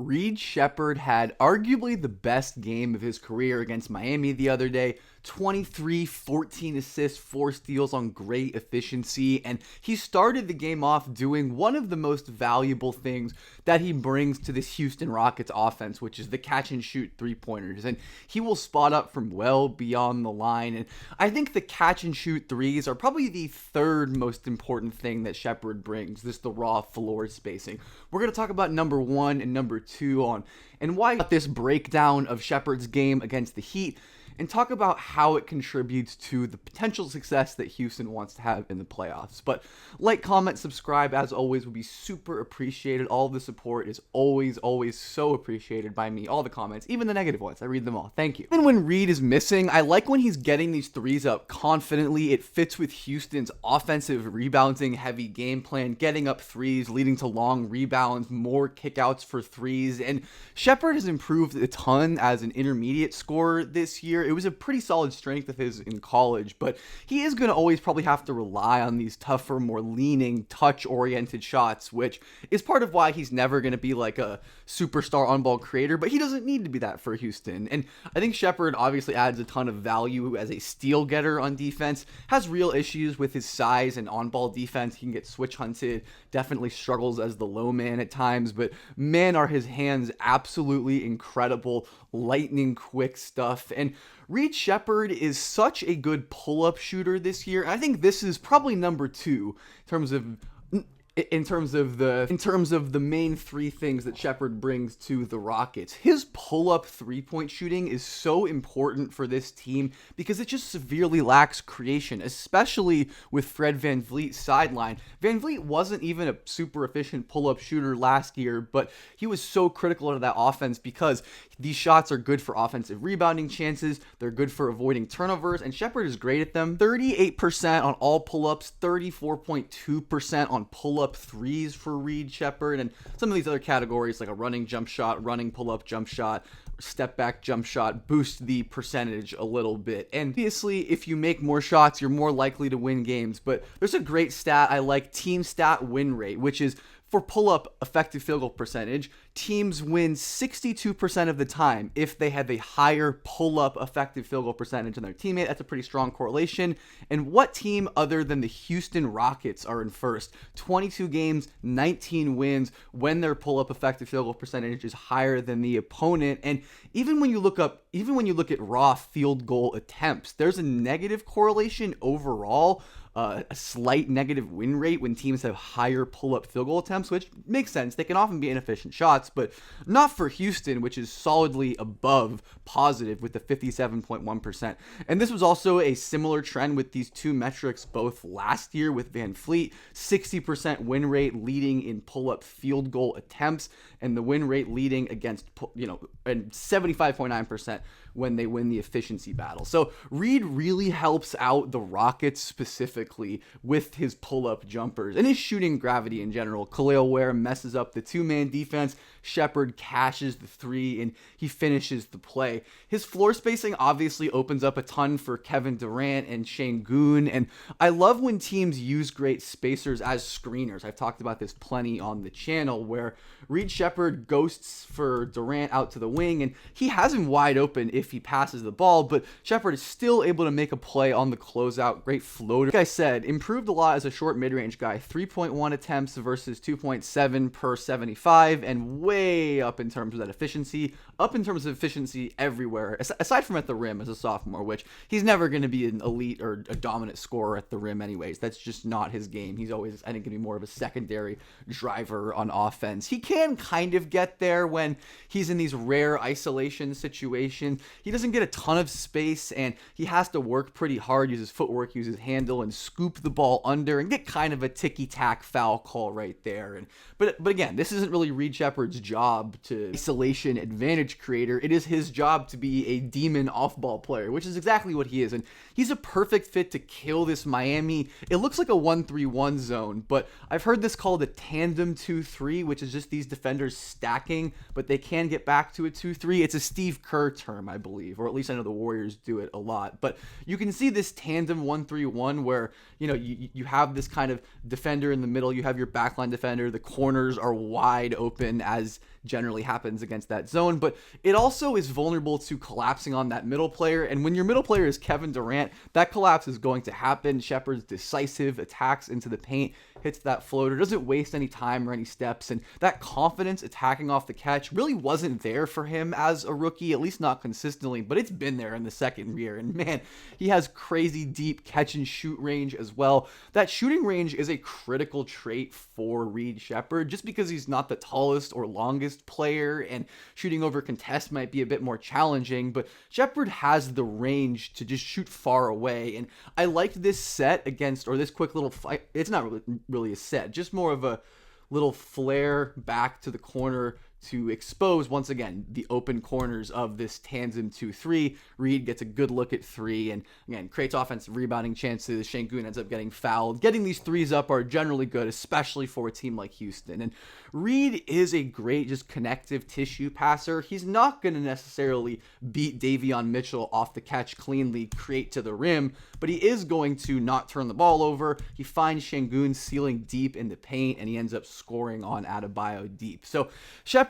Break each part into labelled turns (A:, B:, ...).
A: Reed Sheppard had arguably the best game of his career against Miami the other day. 23, 14 assists, 4 steals on great efficiency, and he started the game off doing one of the most valuable things that he brings to this Houston Rockets offense, which is the catch and shoot three-pointers, and he will spot up from well beyond the line, and I think the catch and shoot threes are probably the third most important thing that Sheppard brings, the raw floor spacing. We're going to talk about number 1 and number 2 on, and why this breakdown of Sheppard's game against the Heat, and talk about how it contributes to the potential success that Houston wants to have in the playoffs. But like, comment, subscribe, as always, would be super appreciated. All the support is always so appreciated by me. All the comments, even the negative ones, I read them all. Thank you. Even when Reed is missing, I like when he's getting these threes up confidently. It fits with Houston's offensive rebounding heavy game plan, getting up threes, leading to long rebounds, more kickouts for threes, and Sheppard has improved a ton as an intermediate scorer this year. It was a pretty solid strength of his in college, but he is going to always probably have to rely on these tougher, more leaning, touch-oriented shots, which is part of why he's never going to be like a superstar on-ball creator, but he doesn't need to be that for Houston. And I think Sheppard obviously adds a ton of value as a steal getter on defense, has real issues with his size and on-ball defense. He can get switch hunted, definitely struggles as the low man at times, but man, are his hands absolutely incredible, lightning quick stuff. And Reed Sheppard is such a good pull-up shooter this year. I think this is probably number 2 in terms of the main 3 things that Sheppard brings to the Rockets. His pull-up three-point shooting is so important for this team because it just severely lacks creation, especially with Fred VanVleet's sideline. VanVleet wasn't even a super efficient pull-up shooter last year, but he was so critical to that offense because these shots are good for offensive rebounding chances, they're good for avoiding turnovers, and Sheppard is great at them. 38% on all pull-ups, 34.2% on pull-up threes for Reed Sheppard, and some of these other categories like a running jump shot, running pull-up jump shot, step back jump shot boost the percentage a little bit. And obviously, if you make more shots, you're more likely to win games, but there's a great stat I like, team stat win rate, which is for pull-up effective field goal percentage. Teams win 62% of the time if they have a higher pull-up effective field goal percentage than their teammate. That's a pretty strong correlation. And what team other than the Houston Rockets are in first? 22 games, 19 wins when their pull-up effective field goal percentage is higher than the opponent. And even when you look at raw field goal attempts, there's a negative correlation overall. A slight negative win rate when teams have higher pull-up field goal attempts, which makes sense. They can often be inefficient shots, but not for Houston, which is solidly above positive with the 57.1%. And this was also a similar trend with these 2 metrics both last year with VanVleet, 60% win rate leading in pull-up field goal attempts, and the win rate leading against, and 75.9% when they win the efficiency battle. So Reed really helps out the Rockets specifically with his pull-up jumpers and his shooting gravity in general. Khalil Ware messes up the 2-man defense. Sheppard cashes the 3 and he finishes the play. His floor spacing obviously opens up a ton for Kevin Durant and Şengün, and I love when teams use great spacers as screeners. I've talked about this plenty on the channel where Reed Sheppard ghosts for Durant out to the wing and he has him wide open if he passes the ball, but Sheppard is still able to make a play on the closeout. Great floater. Like I said, improved a lot as a short mid-range guy. 3.1 attempts versus 2.7 per 75, and way up in terms of that efficiency. Up in terms of efficiency everywhere, aside from at the rim as a sophomore, which he's never going to be an elite or a dominant scorer at the rim anyways. That's just not his game. He's always, I think, going to be more of a secondary driver on offense. He can kind of get there when he's in these rare isolation situations. He doesn't get a ton of space, and he has to work pretty hard, use his footwork, use his handle, and scoop the ball under and get kind of a ticky-tack foul call right there. But again, this isn't really Reed Sheppard's job to isolation advantage creator. It is his job to be a demon off-ball player, which is exactly what he is. And he's a perfect fit to kill this Miami. It looks like a 1-3-1 zone, but I've heard this called a tandem 2-3, which is just these defenders stacking, but they can get back to a 2-3. It's a Steve Kerr term, I believe, or at least I know the Warriors do it a lot. But you can see this tandem 1-3-1 where, you have this kind of defender in the middle, you have your backline defender, the corners are wide open as generally happens against that zone, but it also is vulnerable to collapsing on that middle player. And when your middle player is Kevin Durant, that collapse is going to happen. Sheppard's decisive attacks into the paint, hits that floater, doesn't waste any time or any steps, and that confidence attacking off the catch really wasn't there for him as a rookie, at least not consistently, but it's been there in the second year. And man, he has crazy deep catch and shoot range as well. That shooting range is a critical trait for Reed Sheppard, just because he's not the tallest or longest player, and shooting over contest might be a bit more challenging, but Sheppard has the range to just shoot far away. And I liked this set against, or this quick little fight, it's not really a set, just more of a little flare back to the corner to expose, once again, the open corners of this tandem 2-3. Reed gets a good look at three, and again, creates offensive rebounding chances. Şengün ends up getting fouled. Getting these threes up are generally good, especially for a team like Houston. And Reed is a great, just connective tissue passer. He's not going to necessarily beat Davion Mitchell off the catch cleanly, create to the rim, but he is going to not turn the ball over. He finds Şengün sealing deep in the paint, and he ends up scoring on Adebayo deep. So Sheppard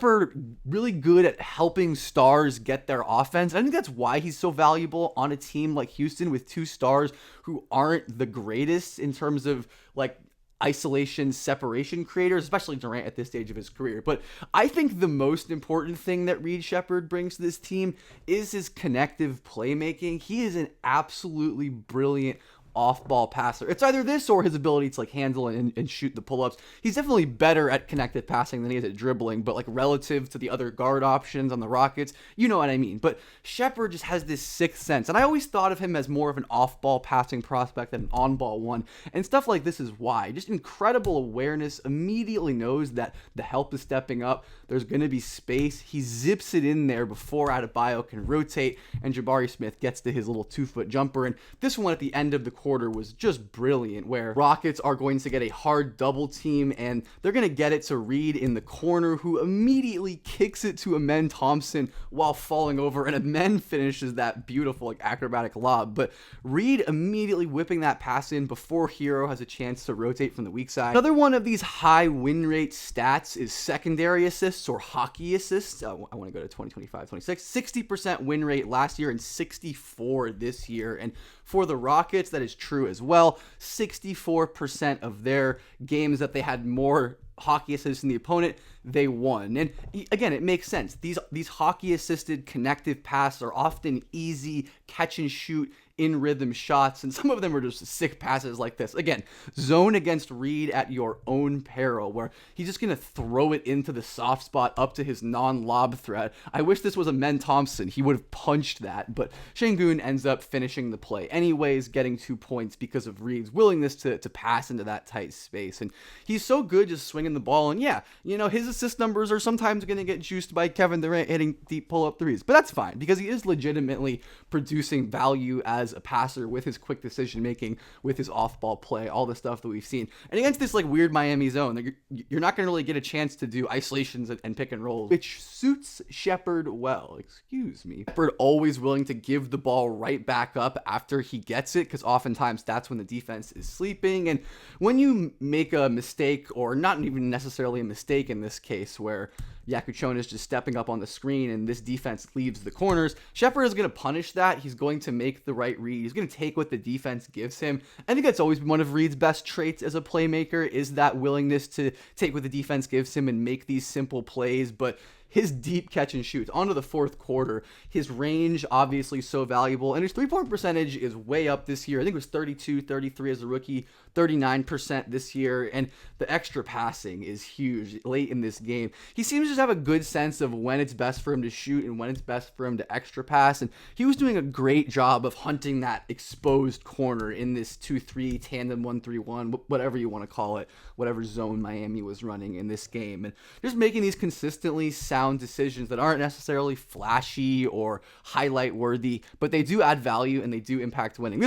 A: really good at helping stars get their offense. I think that's why he's so valuable on a team like Houston with two stars who aren't the greatest in terms of like isolation separation creators, especially Durant at this stage of his career. But I think the most important thing that Reed Sheppard brings to this team is his connective playmaking. He is an absolutely brilliant off-ball passer. It's either this or his ability to like handle and shoot the pull-ups. He's definitely better at connected passing than he is at dribbling, but like relative to the other guard options on the Rockets, you know what I mean. But Sheppard just has this sixth sense, and I always thought of him as more of an off-ball passing prospect than an on-ball one, and stuff like this is why. Just incredible awareness, immediately knows that the help is stepping up, there's going to be space, he zips it in there before Adebayo can rotate, and Jabari Smith gets to his little 2-foot jumper. And this one at the end of the quarter was just brilliant, where Rockets are going to get a hard double team, and they're going to get it to Reed in the corner, who immediately kicks it to Amen Thompson while falling over, and Amen finishes that beautiful like acrobatic lob. But Reed immediately whipping that pass in before Hero has a chance to rotate from the weak side. Another one of these high win rate stats is secondary assists or hockey assists. I want to go to 2025-26. 60% win rate last year and 64 this year. And for the Rockets, that is true as well. 64% of their games that they had more hockey assists than the opponent, they won. And again, it makes sense. These hockey assisted connective passes are often easy catch and shoot in rhythm shots, and some of them are just sick passes like this. Again, zone against Reed at your own peril, where he's just going to throw it into the soft spot up to his non-lob threat. I wish this was Amen Thompson. He would have punched that, but Şengün ends up finishing the play anyways, getting 2 points because of Reed's willingness to pass into that tight space. And he's so good just swinging the ball, and yeah, you know, his assist numbers are sometimes going to get juiced by Kevin Durant hitting deep pull-up threes, but that's fine because he is legitimately producing value as a passer with his quick decision making, with his off-ball play, all the stuff that we've seen. And against this like weird Miami zone, you're not going to really get a chance to do isolations and pick and rolls, which suits Sheppard well. Excuse me. Sheppard always willing to give the ball right back up after he gets it, because oftentimes that's when the defense is sleeping. And when you make a mistake, or not even necessarily a mistake in this case, where Yakuchon is just stepping up on the screen and this defense leaves the corners, Sheppard is going to punish that. He's going to make the right read. He's going to take what the defense gives him. I think that's always been one of Reed's best traits as a playmaker, is that willingness to take what the defense gives him and make these simple plays. But his deep catch and shoots onto the fourth quarter, his range obviously so valuable, and his three-point percentage is way up this year. I think it was 32, 33 as a rookie, 39% this year, and the extra passing is huge late in this game. He seems to just have a good sense of when it's best for him to shoot and when it's best for him to extra pass, and he was doing a great job of hunting that exposed corner in this 2-3 tandem 1-3-1, whatever you want to call it, whatever zone Miami was running in this game, and just making these consistently sound decisions that aren't necessarily flashy or highlight worthy, but they do add value and they do impact winning.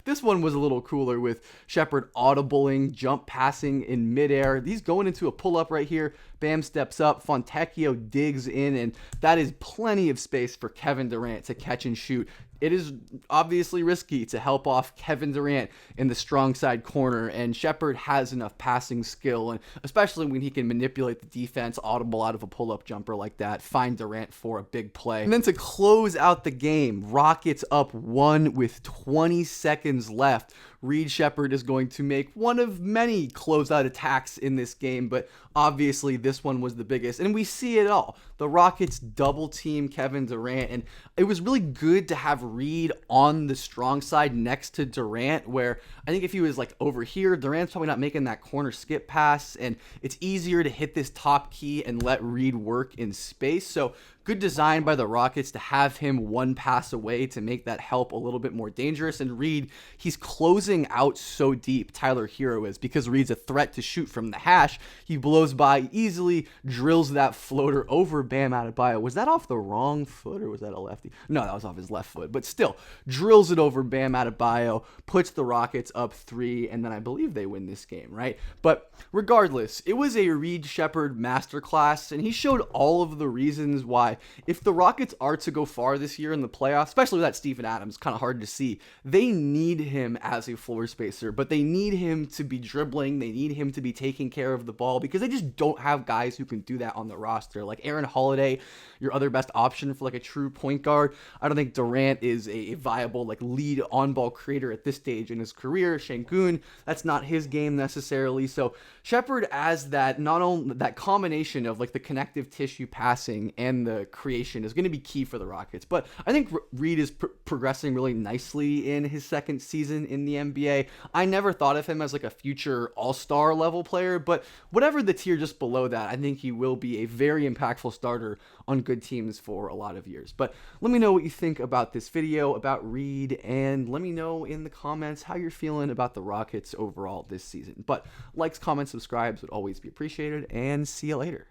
A: This one was a little cooler, with Sheppard audibling, jump passing in midair. He's going into a pull-up right here, Bam steps up, Fontecchio digs in, and that is plenty of space for Kevin Durant to catch and shoot. It is obviously risky to help off Kevin Durant in the strong side corner, and Sheppard has enough passing skill, and especially when he can manipulate the defense, audible out of a pull-up jumper like that, find Durant for a big play. And then to close out the game, Rockets up 1 with 20 seconds left. Reed Sheppard is going to make one of many closeout attacks in this game, but obviously this one was the biggest, and we see it all. The Rockets double team Kevin Durant, and it was really good to have Reed on the strong side next to Durant, where I think if he was like over here, Durant's probably not making that corner skip pass, and it's easier to hit this top key and let Reed work in space. So good design by the Rockets to have him one pass away to make that help a little bit more dangerous. And Reed, he's closing out so deep, Tyler Hero is, because Reed's a threat to shoot from the hash. He blows by easily, drills that floater over Bam Adebayo. Was that off the wrong foot or was that a lefty? No, that was off his left foot, but still drills it over Bam Adebayo, puts the Rockets up 3, and then I believe they win this game, right? But regardless, it was a Reed Sheppard masterclass, and he showed all of the reasons why if the Rockets are to go far this year in the playoffs, especially with that Steven Adams, kind of hard to see, they need him as a floor spacer, but they need him to be dribbling, they need him to be taking care of the ball, because they just don't have guys who can do that on the roster. Like Aaron Holiday, your other best option for like a true point guard. I don't think Durant is a viable like lead on-ball creator at this stage in his career. Şengün, that's not his game necessarily. So Sheppard as that, not only that combination of like the connective tissue passing and the creation is going to be key for the Rockets. But I think Reed is progressing really nicely in his second season in the NBA. I never thought of him as like a future all-star level player, but whatever the tier just below that, I think he will be a very impactful starter on good teams for a lot of years. But let me know what you think about this video, about Reed, and let me know in the comments how you're feeling about the Rockets overall this season. But likes, comments, subscribes would always be appreciated, and see you later.